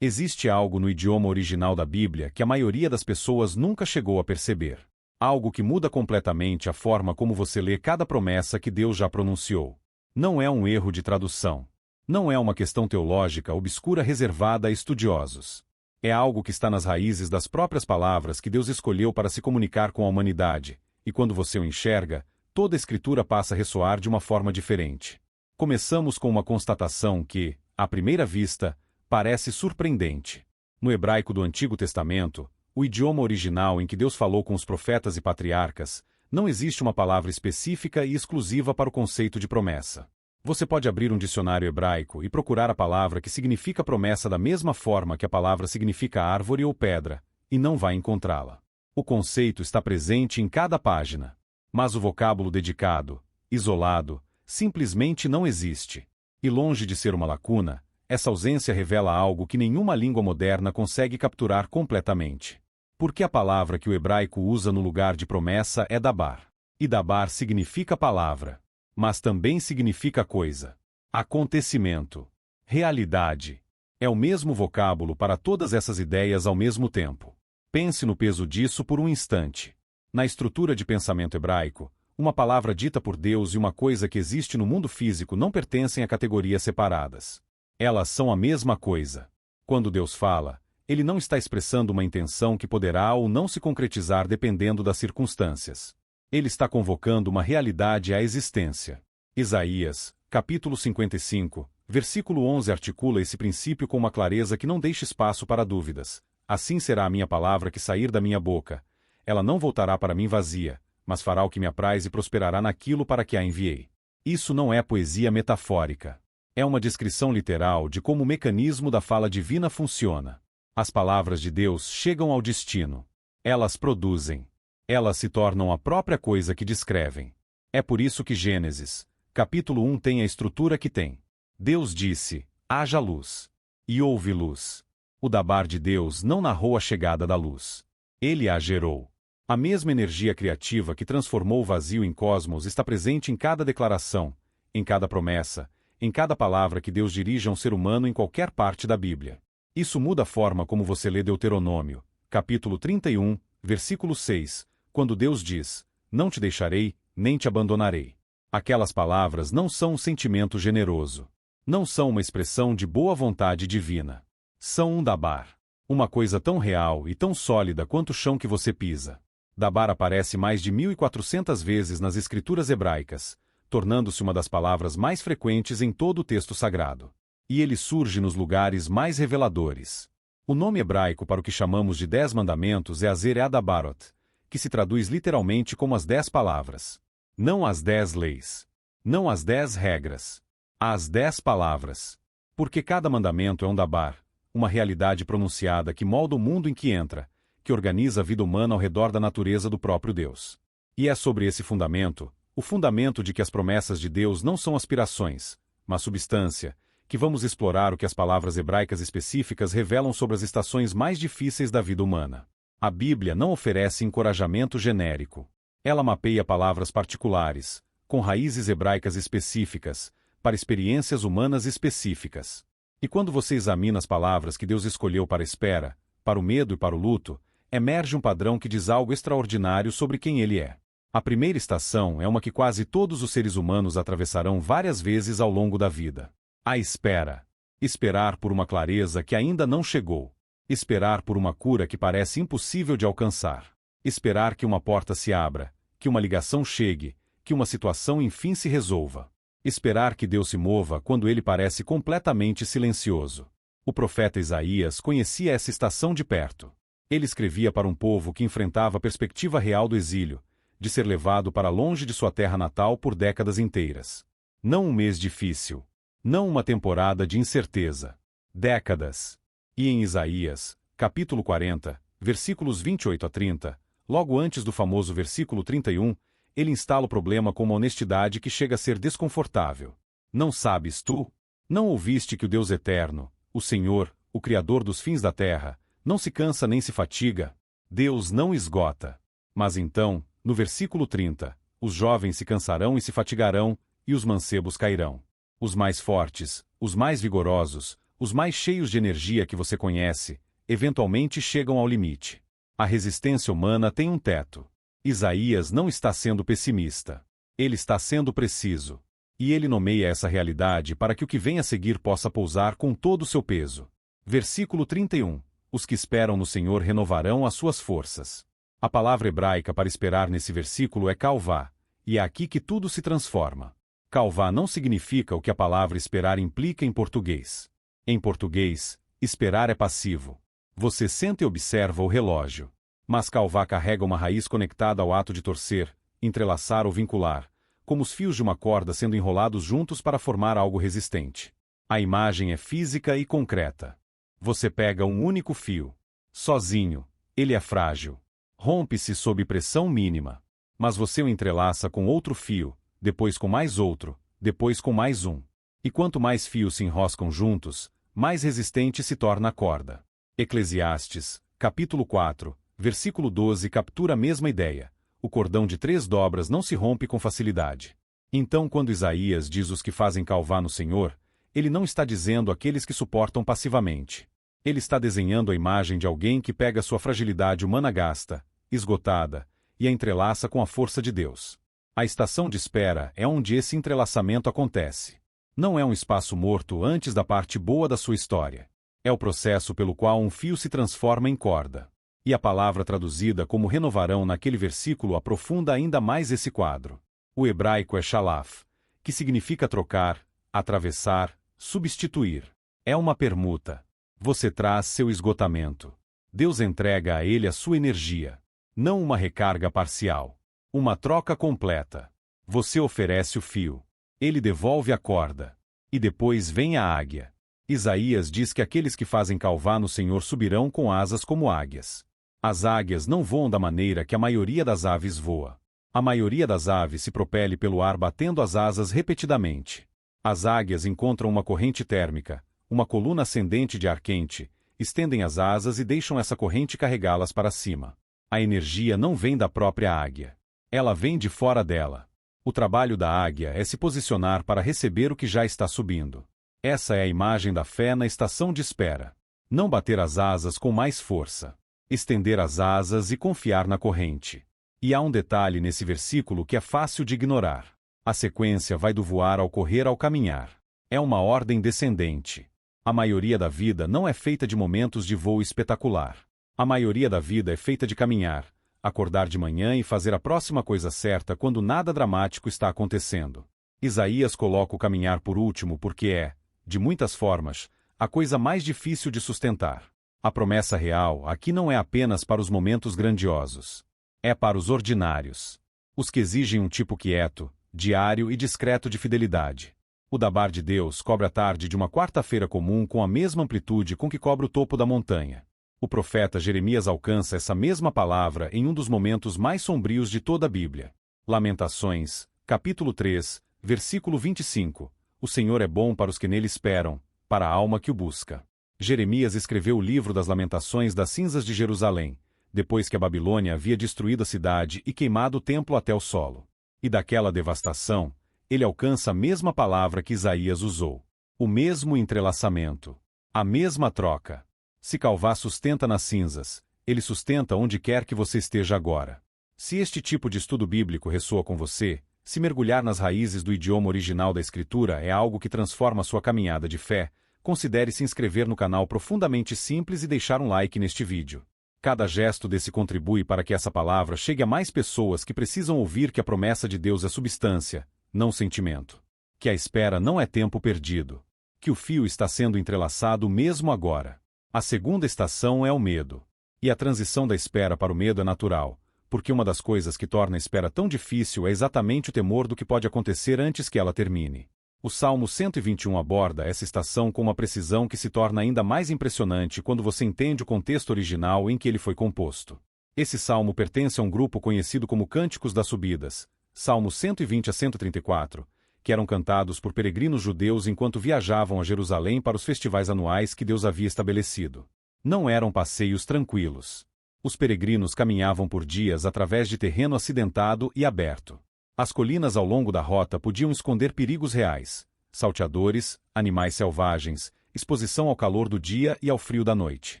Existe algo no idioma original da Bíblia que a maioria das pessoas nunca chegou a perceber. Algo que muda completamente a forma como você lê cada promessa que Deus já pronunciou. Não é um erro de tradução. Não é uma questão teológica obscura reservada a estudiosos. É algo que está nas raízes das próprias palavras que Deus escolheu para se comunicar com a humanidade, e quando você o enxerga, toda a Escritura passa a ressoar de uma forma diferente. Começamos com uma constatação que, à primeira vista, parece surpreendente. No hebraico do Antigo Testamento, o idioma original em que Deus falou com os profetas e patriarcas, não existe uma palavra específica e exclusiva para o conceito de promessa. Você pode abrir um dicionário hebraico e procurar a palavra que significa promessa da mesma forma que a palavra significa árvore ou pedra, e não vai encontrá-la. O conceito está presente em cada página. Mas o vocábulo dedicado, isolado, simplesmente não existe. E longe de ser uma lacuna, essa ausência revela algo que nenhuma língua moderna consegue capturar completamente. Porque a palavra que o hebraico usa no lugar de promessa é dabar. E dabar significa palavra. Mas também significa coisa. Acontecimento. Realidade. É o mesmo vocábulo para todas essas ideias ao mesmo tempo. Pense no peso disso por um instante. Na estrutura de pensamento hebraico, uma palavra dita por Deus e uma coisa que existe no mundo físico não pertencem a categorias separadas. Elas são a mesma coisa. Quando Deus fala, Ele não está expressando uma intenção que poderá ou não se concretizar dependendo das circunstâncias. Ele está convocando uma realidade à existência. Isaías, capítulo 55, versículo 11 articula esse princípio com uma clareza que não deixa espaço para dúvidas. Assim será a minha palavra que sair da minha boca. Ela não voltará para mim vazia, mas fará o que me apraz e prosperará naquilo para que a enviei. Isso não é poesia metafórica. É uma descrição literal de como o mecanismo da fala divina funciona. As palavras de Deus chegam ao destino. Elas produzem. Elas se tornam a própria coisa que descrevem. É por isso que Gênesis, capítulo 1 tem a estrutura que tem. Deus disse, haja luz. E houve luz. O dabar de Deus não narrou a chegada da luz. Ele a gerou. A mesma energia criativa que transformou o vazio em cosmos está presente em cada declaração, em cada promessa, em cada palavra que Deus dirige a um ser humano em qualquer parte da Bíblia. Isso muda a forma como você lê Deuteronômio, capítulo 31, versículo 6, quando Deus diz, não te deixarei, nem te abandonarei. Aquelas palavras não são um sentimento generoso. Não são uma expressão de boa vontade divina. São um dabar. Uma coisa tão real e tão sólida quanto o chão que você pisa. Dabar aparece mais de 1.400 vezes nas escrituras hebraicas, tornando-se uma das palavras mais frequentes em todo o texto sagrado. E ele surge nos lugares mais reveladores. O nome hebraico para o que chamamos de 10 mandamentos é Azer Adabarot, que se traduz literalmente como as 10 palavras. Não as 10 leis. Não as 10 regras. As 10 palavras. Porque cada mandamento é um dabar, uma realidade pronunciada que molda o mundo em que entra, que organiza a vida humana ao redor da natureza do próprio Deus. E é sobre esse fundamento, o fundamento de que as promessas de Deus não são aspirações, mas substância, que vamos explorar o que as palavras hebraicas específicas revelam sobre as estações mais difíceis da vida humana. A Bíblia não oferece encorajamento genérico. Ela mapeia palavras particulares, com raízes hebraicas específicas, para experiências humanas específicas. E quando você examina as palavras que Deus escolheu para a espera, para o medo e para o luto, emerge um padrão que diz algo extraordinário sobre quem Ele é. A primeira estação é uma que quase todos os seres humanos atravessarão várias vezes ao longo da vida. A espera. Esperar por uma clareza que ainda não chegou. Esperar por uma cura que parece impossível de alcançar. Esperar que uma porta se abra, que uma ligação chegue, que uma situação enfim se resolva. Esperar que Deus se mova quando Ele parece completamente silencioso. O profeta Isaías conhecia essa estação de perto. Ele escrevia para um povo que enfrentava a perspectiva real do exílio, de ser levado para longe de sua terra natal por décadas inteiras. Não um mês difícil. Não uma temporada de incerteza. Décadas. E em Isaías, capítulo 40, versículos 28 a 30, logo antes do famoso versículo 31, ele instala o problema com uma honestidade que chega a ser desconfortável. Não sabes tu? Não ouviste que o Deus eterno, o Senhor, o Criador dos fins da terra, não se cansa nem se fatiga? Deus não esgota. Mas então, no versículo 30, os jovens se cansarão e se fatigarão, e os mancebos cairão. Os mais fortes, os mais vigorosos, os mais cheios de energia que você conhece, eventualmente chegam ao limite. A resistência humana tem um teto. Isaías não está sendo pessimista. Ele está sendo preciso. E ele nomeia essa realidade para que o que vem a seguir possa pousar com todo o seu peso. Versículo 31. Os que esperam no Senhor renovarão as suas forças. A palavra hebraica para esperar nesse versículo é kavá, e é aqui que tudo se transforma. Kavá não significa o que a palavra esperar implica em português. Em português, esperar é passivo. Você senta e observa o relógio. Mas kavá carrega uma raiz conectada ao ato de torcer, entrelaçar ou vincular, como os fios de uma corda sendo enrolados juntos para formar algo resistente. A imagem é física e concreta. Você pega um único fio. Sozinho, ele é frágil. Rompe-se sob pressão mínima. Mas você o entrelaça com outro fio, depois com mais outro, depois com mais um. E quanto mais fios se enroscam juntos, mais resistente se torna a corda. Eclesiastes, capítulo 4, versículo 12 captura a mesma ideia. O cordão de 3 dobras não se rompe com facilidade. Então, quando Isaías diz os que fazem kavá no Senhor, ele não está dizendo aqueles que suportam passivamente. Ele está desenhando a imagem de alguém que pega sua fragilidade humana gasta, esgotada, e a entrelaça com a força de Deus. A estação de espera é onde esse entrelaçamento acontece. Não é um espaço morto antes da parte boa da sua história. É o processo pelo qual um fio se transforma em corda. E a palavra traduzida como renovarão naquele versículo aprofunda ainda mais esse quadro. O hebraico é shalaf, que significa trocar, atravessar, substituir. É uma permuta. Você traz seu esgotamento. Deus entrega a ele a sua energia. Não uma recarga parcial. Uma troca completa. Você oferece o fio. Ele devolve a corda. E depois vem a águia. Isaías diz que aqueles que fazem kavá no Senhor subirão com asas como águias. As águias não voam da maneira que a maioria das aves voa. A maioria das aves se propele pelo ar batendo as asas repetidamente. As águias encontram uma corrente térmica, uma coluna ascendente de ar quente, estendem as asas e deixam essa corrente carregá-las para cima. A energia não vem da própria águia. Ela vem de fora dela. O trabalho da águia é se posicionar para receber o que já está subindo. Essa é a imagem da fé na estação de espera. Não bater as asas com mais força. Estender as asas e confiar na corrente. E há um detalhe nesse versículo que é fácil de ignorar. A sequência vai do voar ao correr ao caminhar. É uma ordem descendente. A maioria da vida não é feita de momentos de voo espetacular. A maioria da vida é feita de caminhar, acordar de manhã e fazer a próxima coisa certa quando nada dramático está acontecendo. Isaías coloca o caminhar por último porque é, de muitas formas, a coisa mais difícil de sustentar. A promessa real aqui não é apenas para os momentos grandiosos. É para os ordinários. Os que exigem um tipo quieto, diário e discreto de fidelidade. O dabar de Deus cobre a tarde de uma quarta-feira comum com a mesma amplitude com que cobre o topo da montanha. O profeta Jeremias alcança essa mesma palavra em um dos momentos mais sombrios de toda a Bíblia. Lamentações, capítulo 3, versículo 25. O Senhor é bom para os que nele esperam, para a alma que o busca. Jeremias escreveu o livro das Lamentações das cinzas de Jerusalém, depois que a Babilônia havia destruído a cidade e queimado o templo até o solo. E daquela devastação, ele alcança a mesma palavra que Isaías usou. O mesmo entrelaçamento. A mesma troca. Se kavá sustenta nas cinzas, ele sustenta onde quer que você esteja agora. Se este tipo de estudo bíblico ressoa com você, se mergulhar nas raízes do idioma original da Escritura é algo que transforma sua caminhada de fé, considere se inscrever no canal Profundamente Simples e deixar um like neste vídeo. Cada gesto desse contribui para que essa palavra chegue a mais pessoas que precisam ouvir que a promessa de Deus é substância, não sentimento. Que a espera não é tempo perdido. Que o fio está sendo entrelaçado mesmo agora. A segunda estação é o medo. E a transição da espera para o medo é natural, porque uma das coisas que torna a espera tão difícil é exatamente o temor do que pode acontecer antes que ela termine. O Salmo 121 aborda essa estação com uma precisão que se torna ainda mais impressionante quando você entende o contexto original em que ele foi composto. Esse salmo pertence a um grupo conhecido como Cânticos das Subidas, Salmos 120 a 134, que eram cantados por peregrinos judeus enquanto viajavam a Jerusalém para os festivais anuais que Deus havia estabelecido. Não eram passeios tranquilos. Os peregrinos caminhavam por dias através de terreno acidentado e aberto. As colinas ao longo da rota podiam esconder perigos reais, salteadores, animais selvagens, exposição ao calor do dia e ao frio da noite.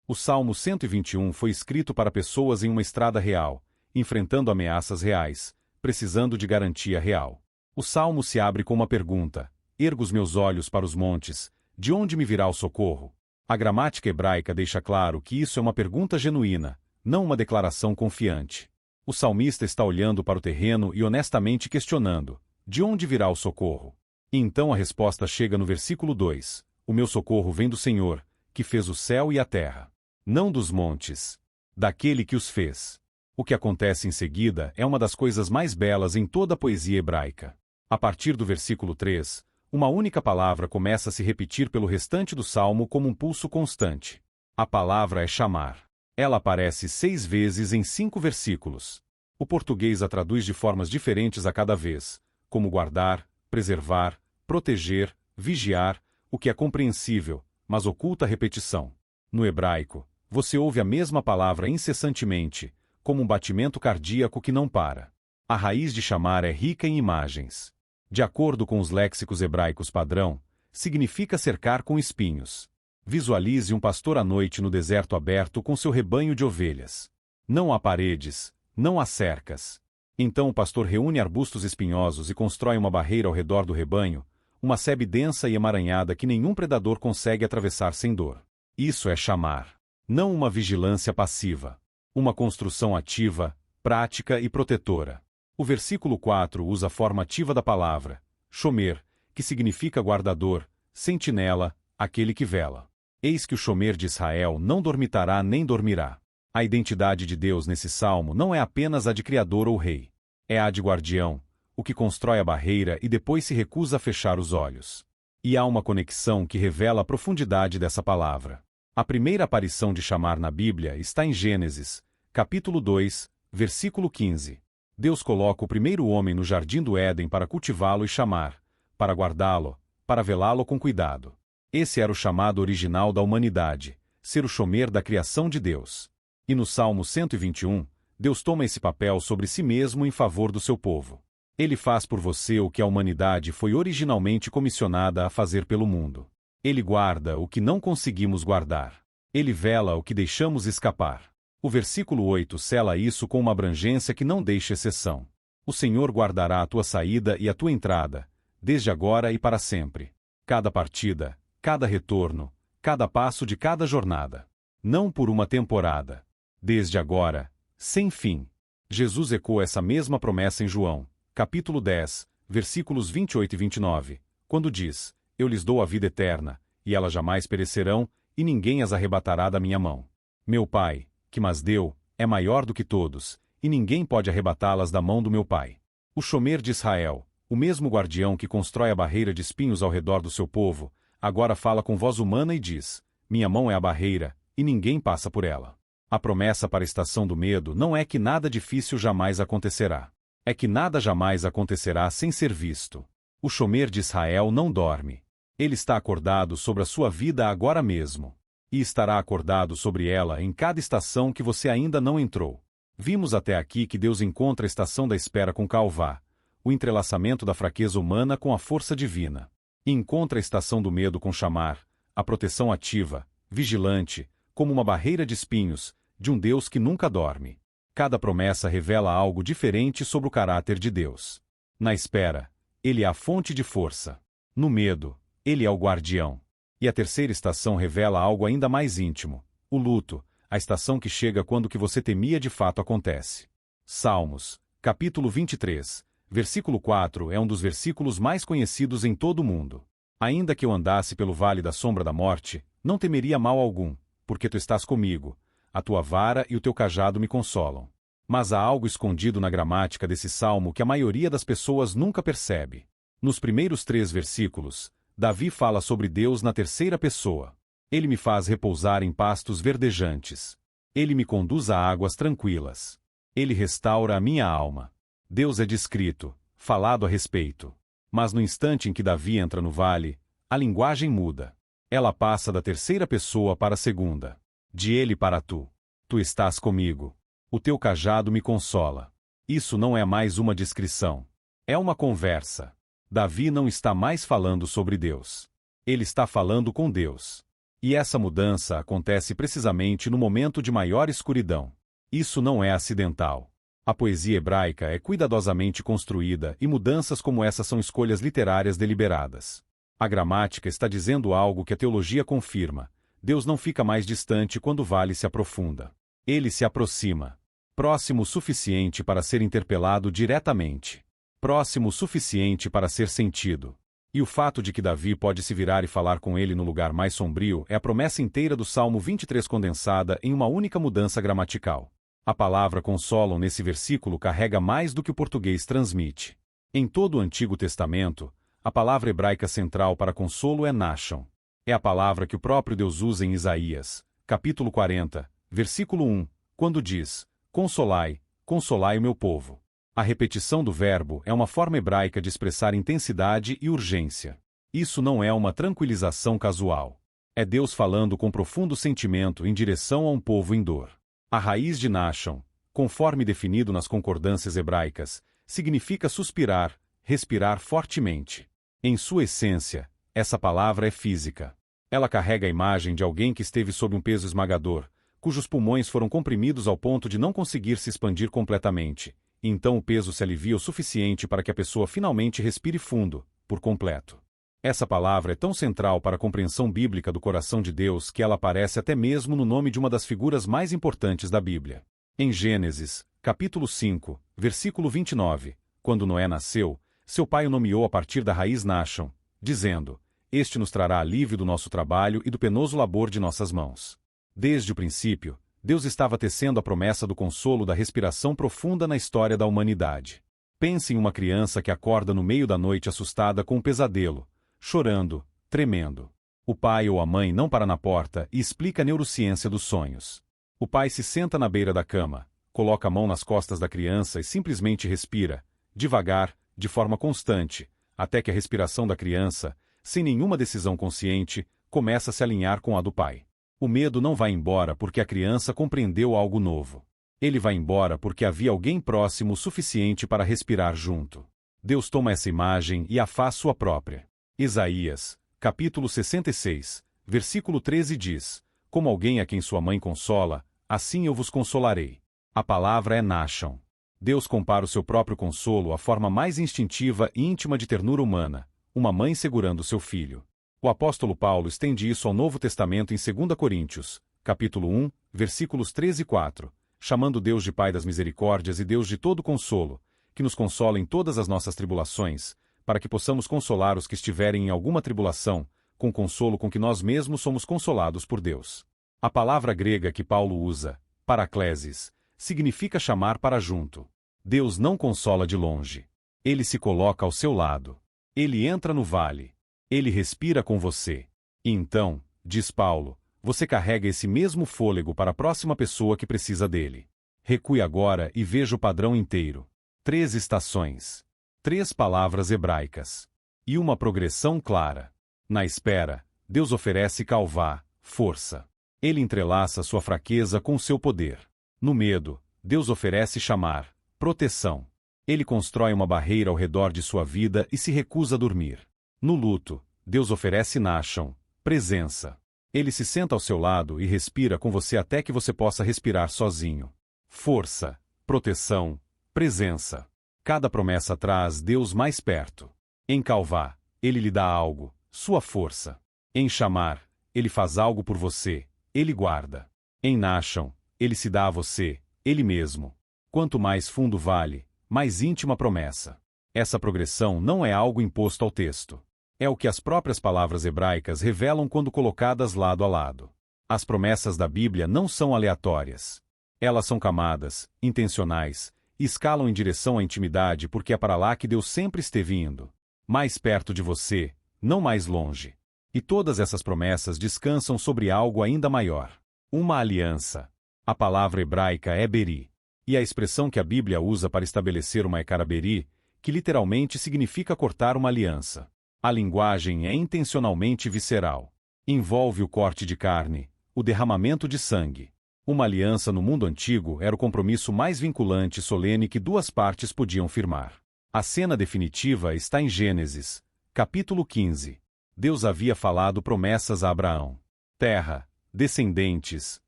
O Salmo 121 foi escrito para pessoas em uma estrada real, enfrentando ameaças reais, precisando de garantia real. O Salmo se abre com uma pergunta: ergo os meus olhos para os montes, de onde me virá o socorro? A gramática hebraica deixa claro que isso é uma pergunta genuína, não uma declaração confiante. O salmista está olhando para o terreno e honestamente questionando: de onde virá o socorro? E então a resposta chega no versículo 2: o meu socorro vem do Senhor, que fez o céu e a terra. Não dos montes, daquele que os fez. O que acontece em seguida é uma das coisas mais belas em toda a poesia hebraica. A partir do versículo 3, uma única palavra começa a se repetir pelo restante do salmo como um pulso constante. A palavra é chamar. Ela aparece 6 vezes em 5 versículos. O português a traduz de formas diferentes a cada vez, como guardar, preservar, proteger, vigiar, o que é compreensível, mas oculta a repetição. No hebraico, você ouve a mesma palavra incessantemente, como um batimento cardíaco que não para. A raiz de chamar é rica em imagens. De acordo com os léxicos hebraicos padrão, significa cercar com espinhos. Visualize um pastor à noite no deserto aberto com seu rebanho de ovelhas. Não há paredes, não há cercas. Então o pastor reúne arbustos espinhosos e constrói uma barreira ao redor do rebanho, uma sebe densa e emaranhada que nenhum predador consegue atravessar sem dor. Isso é chamar. Não uma vigilância passiva. Uma construção ativa, prática e protetora. O versículo 4 usa a forma ativa da palavra, shomer, que significa guardador, sentinela, aquele que vela. Eis que o shomer de Israel não dormitará nem dormirá. A identidade de Deus nesse salmo não é apenas a de criador ou rei. É a de guardião, o que constrói a barreira e depois se recusa a fechar os olhos. E há uma conexão que revela a profundidade dessa palavra. A primeira aparição de chamar na Bíblia está em Gênesis, capítulo 2, versículo 15. Deus coloca o primeiro homem no jardim do Éden para cultivá-lo e chamar, para guardá-lo, para velá-lo com cuidado. Esse era o chamado original da humanidade, ser o shomer da criação de Deus. E no Salmo 121, Deus toma esse papel sobre si mesmo em favor do seu povo. Ele faz por você o que a humanidade foi originalmente comissionada a fazer pelo mundo. Ele guarda o que não conseguimos guardar. Ele vela o que deixamos escapar. O versículo 8 sela isso com uma abrangência que não deixa exceção. O Senhor guardará a tua saída e a tua entrada, desde agora e para sempre. Cada partida, cada retorno, cada passo de cada jornada. Não por uma temporada. Desde agora, sem fim. Jesus ecoa essa mesma promessa em João, capítulo 10, versículos 28 e 29, quando diz: eu lhes dou a vida eterna, e elas jamais perecerão, e ninguém as arrebatará da minha mão. Meu Pai, que mas deu, é maior do que todos, e ninguém pode arrebatá-las da mão do meu Pai. O shomer de Israel, o mesmo guardião que constrói a barreira de espinhos ao redor do seu povo, agora fala com voz humana e diz: minha mão é a barreira, e ninguém passa por ela. A promessa para a estação do medo não é que nada difícil jamais acontecerá. É que nada jamais acontecerá sem ser visto. O shomer de Israel não dorme. Ele está acordado sobre a sua vida agora mesmo. E estará acordado sobre ela em cada estação que você ainda não entrou. Vimos até aqui que Deus encontra a estação da espera com Calvá, o entrelaçamento da fraqueza humana com a força divina. E encontra a estação do medo com chamar, a proteção ativa, vigilante, como uma barreira de espinhos, de um Deus que nunca dorme. Cada promessa revela algo diferente sobre o caráter de Deus. Na espera, Ele é a fonte de força. No medo, Ele é o guardião. E a terceira estação revela algo ainda mais íntimo, o luto, a estação que chega quando o que você temia de fato acontece. Salmos, capítulo 23, versículo 4 é um dos versículos mais conhecidos em todo o mundo. Ainda que eu andasse pelo vale da sombra da morte, não temeria mal algum, porque tu estás comigo, a tua vara e o teu cajado me consolam. Mas há algo escondido na gramática desse salmo que a maioria das pessoas nunca percebe. Nos primeiros 3 versículos, Davi fala sobre Deus na terceira pessoa. Ele me faz repousar em pastos verdejantes. Ele me conduz a águas tranquilas. Ele restaura a minha alma. Deus é descrito, falado a respeito. Mas no instante em que Davi entra no vale, a linguagem muda. Ela passa da terceira pessoa para a segunda. De ele para tu. Tu estás comigo. O teu cajado me consola. Isso não é mais uma descrição. É uma conversa. Davi não está mais falando sobre Deus. Ele está falando com Deus. E essa mudança acontece precisamente no momento de maior escuridão. Isso não é acidental. A poesia hebraica é cuidadosamente construída e mudanças como essa são escolhas literárias deliberadas. A gramática está dizendo algo que a teologia confirma. Deus não fica mais distante quando o vale se aprofunda. Ele se aproxima. Próximo o suficiente para ser interpelado diretamente. Próximo o suficiente para ser sentido. E o fato de que Davi pode se virar e falar com ele no lugar mais sombrio é a promessa inteira do Salmo 23 condensada em uma única mudança gramatical. A palavra consolam nesse versículo carrega mais do que o português transmite. Em todo o Antigo Testamento, a palavra hebraica central para consolo é nachon. É a palavra que o próprio Deus usa em Isaías, capítulo 40, versículo 1, quando diz: Consolai, consolai o meu povo. A repetição do verbo é uma forma hebraica de expressar intensidade e urgência. Isso não é uma tranquilização casual. É Deus falando com profundo sentimento em direção a um povo em dor. A raiz de nachon, conforme definido nas concordâncias hebraicas, significa suspirar, respirar fortemente. Em sua essência, essa palavra é física. Ela carrega a imagem de alguém que esteve sob um peso esmagador, cujos pulmões foram comprimidos ao ponto de não conseguir se expandir completamente. Então o peso se alivia o suficiente para que a pessoa finalmente respire fundo, por completo. Essa palavra é tão central para a compreensão bíblica do coração de Deus que ela aparece até mesmo no nome de uma das figuras mais importantes da Bíblia. Em Gênesis, capítulo 5, versículo 29, quando Noé nasceu, seu pai o nomeou a partir da raiz nachon, dizendo: Este nos trará alívio do nosso trabalho e do penoso labor de nossas mãos. Desde o princípio, Deus estava tecendo a promessa do consolo da respiração profunda na história da humanidade. Pense em uma criança que acorda no meio da noite assustada com um pesadelo, chorando, tremendo. O pai ou a mãe não para na porta e explica a neurociência dos sonhos. O pai se senta na beira da cama, coloca a mão nas costas da criança e simplesmente respira, devagar, de forma constante, até que a respiração da criança, sem nenhuma decisão consciente, começa a se alinhar com a do pai. O medo não vai embora porque a criança compreendeu algo novo. Ele vai embora porque havia alguém próximo o suficiente para respirar junto. Deus toma essa imagem e a faz sua própria. Isaías, capítulo 66, versículo 13 diz: Como alguém a quem sua mãe consola, assim eu vos consolarei. A palavra é nachon. Deus compara o seu próprio consolo à forma mais instintiva e íntima de ternura humana, uma mãe segurando seu filho. O apóstolo Paulo estende isso ao Novo Testamento em 2 Coríntios, capítulo 1, versículos 13 e 4, chamando Deus de Pai das misericórdias e Deus de todo consolo, que nos consola em todas as nossas tribulações, para que possamos consolar os que estiverem em alguma tribulação, com consolo com que nós mesmos somos consolados por Deus. A palavra grega que Paulo usa, paraklesis, significa chamar para junto. Deus não consola de longe. Ele se coloca ao seu lado. Ele entra no vale. Ele respira com você. E então, diz Paulo, você carrega esse mesmo fôlego para a próxima pessoa que precisa dele. Recue agora e veja o padrão inteiro. 3 estações. 3 palavras hebraicas. E uma progressão clara. Na espera, Deus oferece calvá, força. Ele entrelaça sua fraqueza com seu poder. No medo, Deus oferece chamar, proteção. Ele constrói uma barreira ao redor de sua vida e se recusa a dormir. No luto, Deus oferece nachon, presença. Ele se senta ao seu lado e respira com você até que você possa respirar sozinho. Força, proteção, presença. Cada promessa traz Deus mais perto. Em calvá, Ele lhe dá algo, sua força. Em chamar, Ele faz algo por você, Ele guarda. Em nachon, Ele se dá a você, Ele mesmo. Quanto mais fundo o vale, mais íntima a promessa. Essa progressão não é algo imposto ao texto. É o que as próprias palavras hebraicas revelam quando colocadas lado a lado. As promessas da Bíblia não são aleatórias. Elas são camadas, intencionais, e escalam em direção à intimidade porque é para lá que Deus sempre esteve indo. Mais perto de você, não mais longe. E todas essas promessas descansam sobre algo ainda maior. Uma aliança. A palavra hebraica é beri. E a expressão que a Bíblia usa para estabelecer uma ekaraberi, que literalmente significa cortar uma aliança. A linguagem é intencionalmente visceral. Envolve o corte de carne, o derramamento de sangue. Uma aliança no mundo antigo era o compromisso mais vinculante e solene que 2 partes podiam firmar. A cena definitiva está em Gênesis, capítulo 15. Deus havia falado promessas a Abraão: terra, descendentes,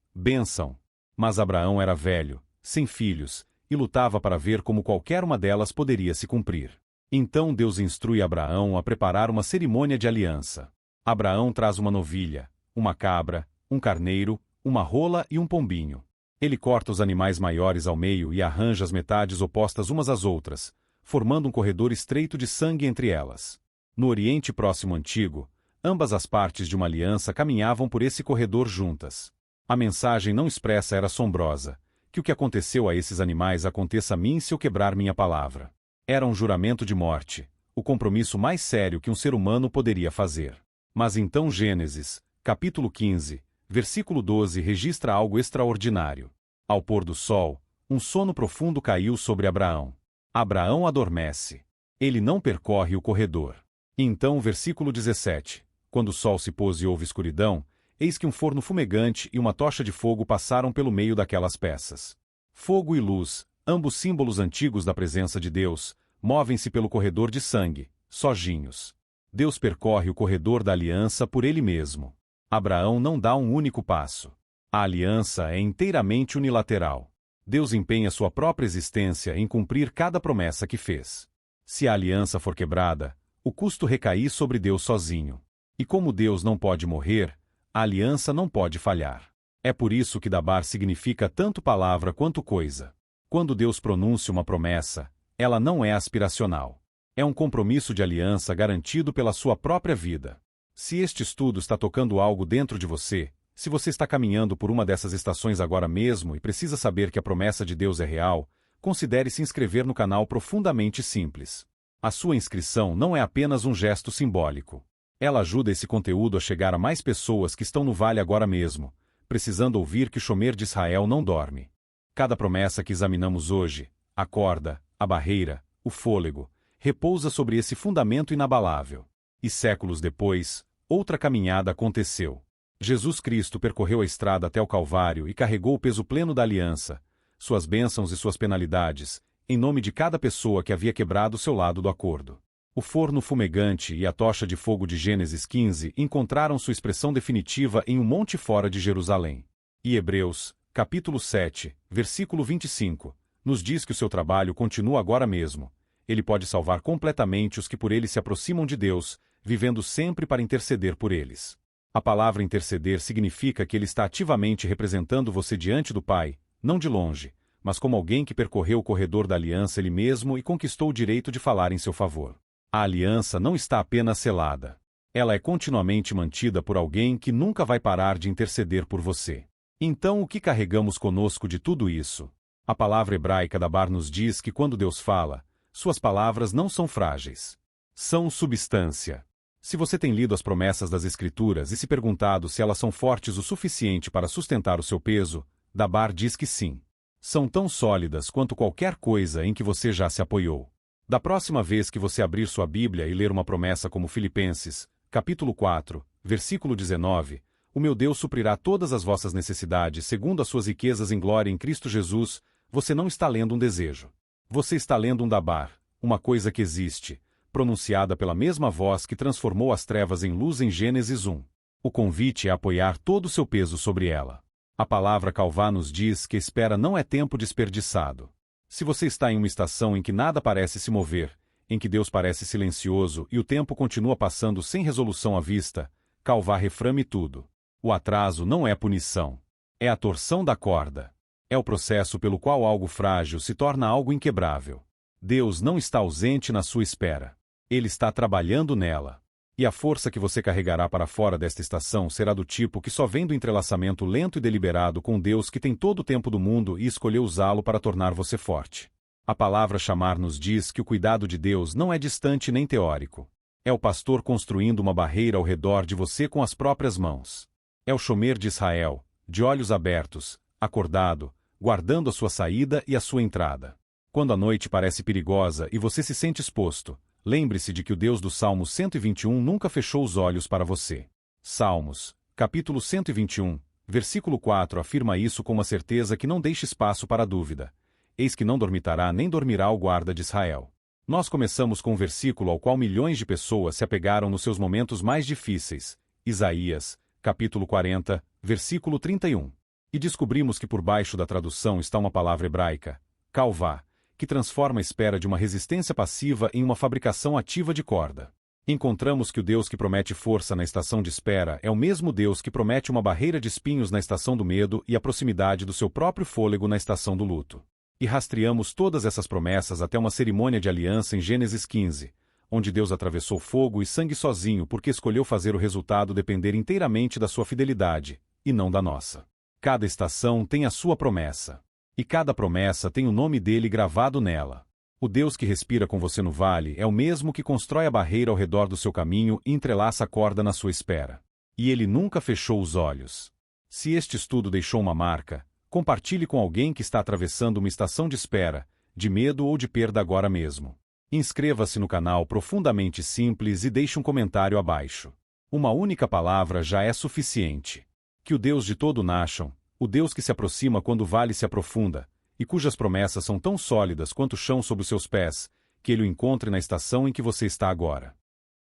bênção. Mas Abraão era velho, sem filhos, e lutava para ver como qualquer uma delas poderia se cumprir. Então Deus instrui Abraão a preparar uma cerimônia de aliança. Abraão traz uma novilha, uma cabra, um carneiro, uma rola e um pombinho. Ele corta os animais maiores ao meio e arranja as metades opostas umas às outras, formando um corredor estreito de sangue entre elas. No Oriente Próximo Antigo, ambas as partes de uma aliança caminhavam por esse corredor juntas. A mensagem não expressa era assombrosa: que o que aconteceu a esses animais aconteça a mim se eu quebrar minha palavra. Era um juramento de morte, o compromisso mais sério que um ser humano poderia fazer. Mas então Gênesis, capítulo 15, versículo 12 registra algo extraordinário. Ao pôr do sol, um sono profundo caiu sobre Abraão. Abraão adormece. Ele não percorre o corredor. Então, versículo 17. Quando o sol se pôs e houve escuridão, eis que um forno fumegante e uma tocha de fogo passaram pelo meio daquelas peças. Fogo e luz, ambos símbolos antigos da presença de Deus, movem-se pelo corredor de sangue, sozinhos. Deus percorre o corredor da aliança por ele mesmo. Abraão não dá um único passo. A aliança é inteiramente unilateral. Deus empenha sua própria existência em cumprir cada promessa que fez. Se a aliança for quebrada, o custo recai sobre Deus sozinho. E como Deus não pode morrer, a aliança não pode falhar. É por isso que Dabar significa tanto palavra quanto coisa. Quando Deus pronuncia uma promessa, ela não é aspiracional. É um compromisso de aliança garantido pela sua própria vida. Se este estudo está tocando algo dentro de você, se você está caminhando por uma dessas estações agora mesmo e precisa saber que a promessa de Deus é real, considere se inscrever no canal Profundamente Simples. A sua inscrição não é apenas um gesto simbólico. Ela ajuda esse conteúdo a chegar a mais pessoas que estão no vale agora mesmo, precisando ouvir que o shomer de Israel não dorme. Cada promessa que examinamos hoje, a corda, a barreira, o fôlego, repousa sobre esse fundamento inabalável. E séculos depois, outra caminhada aconteceu. Jesus Cristo percorreu a estrada até o Calvário e carregou o peso pleno da aliança, suas bênçãos e suas penalidades, em nome de cada pessoa que havia quebrado seu lado do acordo. O forno fumegante e a tocha de fogo de Gênesis 15 encontraram sua expressão definitiva em um monte fora de Jerusalém. E Hebreus, capítulo 7, versículo 25, nos diz que o seu trabalho continua agora mesmo. Ele pode salvar completamente os que por ele se aproximam de Deus, vivendo sempre para interceder por eles. A palavra interceder significa que ele está ativamente representando você diante do Pai, não de longe, mas como alguém que percorreu o corredor da aliança ele mesmo e conquistou o direito de falar em seu favor. A aliança não está apenas selada. Ela é continuamente mantida por alguém que nunca vai parar de interceder por você. Então, o que carregamos conosco de tudo isso? A palavra hebraica Dabar nos diz que quando Deus fala, suas palavras não são frágeis. São substância. Se você tem lido as promessas das Escrituras e se perguntado se elas são fortes o suficiente para sustentar o seu peso, Dabar diz que sim. São tão sólidas quanto qualquer coisa em que você já se apoiou. Da próxima vez que você abrir sua Bíblia e ler uma promessa como Filipenses, capítulo 4, versículo 19, o meu Deus suprirá todas as vossas necessidades segundo as suas riquezas em glória em Cristo Jesus, você não está lendo um desejo. Você está lendo um Dabar, uma coisa que existe, pronunciada pela mesma voz que transformou as trevas em luz em Gênesis 1. O convite é apoiar todo o seu peso sobre ela. A palavra Calvá nos diz que espera não é tempo desperdiçado. Se você está em uma estação em que nada parece se mover, em que Deus parece silencioso e o tempo continua passando sem resolução à vista, Calvá reframe tudo. O atraso não é punição. É a torção da corda. É o processo pelo qual algo frágil se torna algo inquebrável. Deus não está ausente na sua espera. Ele está trabalhando nela. E a força que você carregará para fora desta estação será do tipo que só vem do entrelaçamento lento e deliberado com Deus que tem todo o tempo do mundo e escolheu usá-lo para tornar você forte. A palavra chamar nos diz que o cuidado de Deus não é distante nem teórico. É o pastor construindo uma barreira ao redor de você com as próprias mãos. É o shomer de Israel, de olhos abertos, acordado, guardando a sua saída e a sua entrada. Quando a noite parece perigosa e você se sente exposto, lembre-se de que o Deus do Salmo 121 nunca fechou os olhos para você. Salmos, capítulo 121, versículo 4 afirma isso com uma certeza que não deixa espaço para dúvida. Eis que não dormitará nem dormirá o guarda de Israel. Nós começamos com um versículo ao qual milhões de pessoas se apegaram nos seus momentos mais difíceis, Isaías, capítulo 40, versículo 31. E descobrimos que por baixo da tradução está uma palavra hebraica, kalvá, que transforma a espera de uma resistência passiva em uma fabricação ativa de corda. Encontramos que o Deus que promete força na estação de espera é o mesmo Deus que promete uma barreira de espinhos na estação do medo e a proximidade do seu próprio fôlego na estação do luto. E rastreamos todas essas promessas até uma cerimônia de aliança em Gênesis 15, onde Deus atravessou fogo e sangue sozinho porque escolheu fazer o resultado depender inteiramente da sua fidelidade, e não da nossa. Cada estação tem a sua promessa. E cada promessa tem o nome dele gravado nela. O Deus que respira com você no vale é o mesmo que constrói a barreira ao redor do seu caminho e entrelaça a corda na sua espera. E ele nunca fechou os olhos. Se este estudo deixou uma marca, compartilhe com alguém que está atravessando uma estação de espera, de medo ou de perda agora mesmo. Inscreva-se no canal Profundamente Simples e deixe um comentário abaixo. Uma única palavra já é suficiente. Que o Deus de todo Nashon, o Deus que se aproxima quando o vale se aprofunda, e cujas promessas são tão sólidas quanto o chão sob os seus pés, que ele o encontre na estação em que você está agora.